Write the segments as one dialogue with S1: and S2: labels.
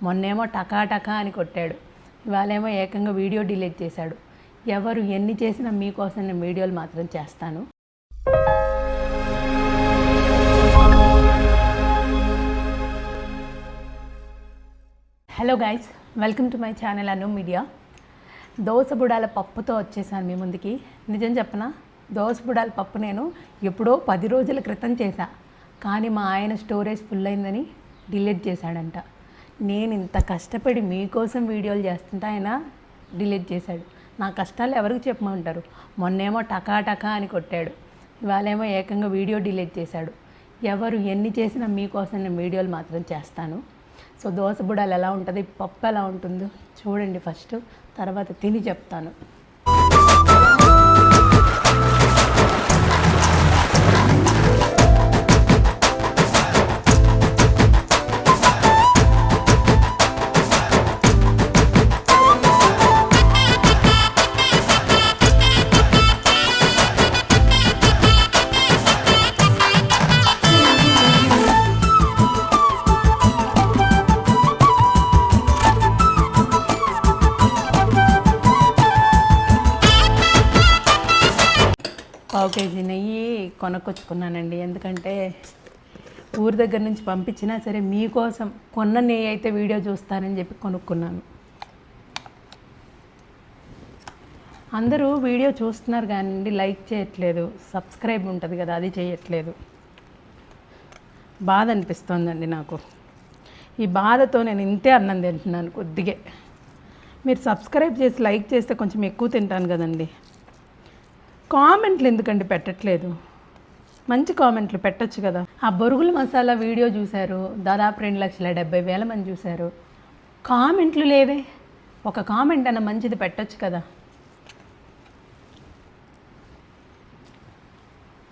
S1: మొన్నేమో టకా అని కొట్టాడు, ఇవాళేమో ఏకంగా వీడియో డిలీట్ చేశాడు. ఎవరు ఎన్ని చేసినా మీకోసం నేను వీడియోలు మాత్రం చేస్తాను. Hello guys, welcome to my channel Anu media. దోసబుడాల పప్పుతో వచ్చేసాను మీ ముందుకి. నిజం చెప్పనా, దోసబుడాల పప్పు నేను ఎప్పుడో 10 రోజుల క్రితం చేశా, కానీ మా ఆయన స్టోరేజ్ ఫుల్ అయిందని డిలీట్ చేశాడంట. నేను ఇంత కష్టపడి మీకోసం వీడియోలు చేస్తుంటే ఆయన డిలీట్ చేశాడు. నా కష్టాలు ఎవరికి చెప్పమంటారు? మొన్నేమో టకా అని కొట్టాడు, ఇవాళేమో ఏకంగా వీడియో డిలీట్ చేశాడు. ఎవరు ఎన్ని చేసినా మీకోసం నేను వీడియోలు మాత్రం చేస్తాను. సో దోసబుడాలు ఎలా ఉంటుంది, పప్పు ఎలా ఉంటుందో చూడండి ఫస్ట్, తర్వాత తిని చెప్తాను. పావు కేజీ నెయ్యి కొనుక్కొచ్చుకున్నానండి. ఎందుకంటే ఊరి దగ్గర నుంచి పంపించినా సరే మీకోసం కొన్న నెయ్యి అయితే వీడియో చూస్తానని చెప్పి కొనుక్కున్నాను. అందరూ వీడియో చూస్తున్నారు కానీ లైక్ చేయట్లేదు, సబ్స్క్రైబ్ ఉంటుంది కదా అది చేయట్లేదు. బాధ అనిపిస్తోందండి నాకు. ఈ బాధతో నేను ఇంతే అన్నం తింటున్నాను కొద్దిగా. మీరు సబ్స్క్రైబ్ చేసి లైక్ చేస్తే కొంచెం ఎక్కువ తింటాను కదండి. కామెంట్లు ఎందుకండి పెట్టట్లేదు? మంచి కామెంట్లు పెట్టచ్చు కదా. ఆ బొరుగుల మసాలా వీడియో చూశారు, దాదాపు 2,70,000 మంది చూశారు. కామెంట్లు లేవే. ఒక కామెంట్ అన్న మంచిది పెట్టచ్చు కదా.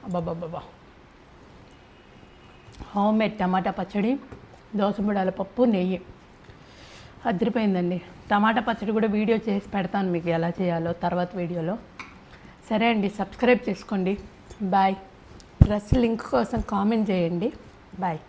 S1: అబ్బాబ్బాబ్బా, హోమ్ మేడ్ టమాటా పచ్చడి, దోసబుడాల పప్పు, నెయ్యి అదిరిపోయిందండి. టమాటా పచ్చడి కూడా వీడియో చేసి పెడతాను మీకు ఎలా చేయాలో తర్వాత వీడియోలో. సరే అండి, సబ్స్క్రైబ్ చేసుకోండి. బాయ్. డ్రెస్ లింక్ కోసం కామెంట్ చేయండి. బాయ్.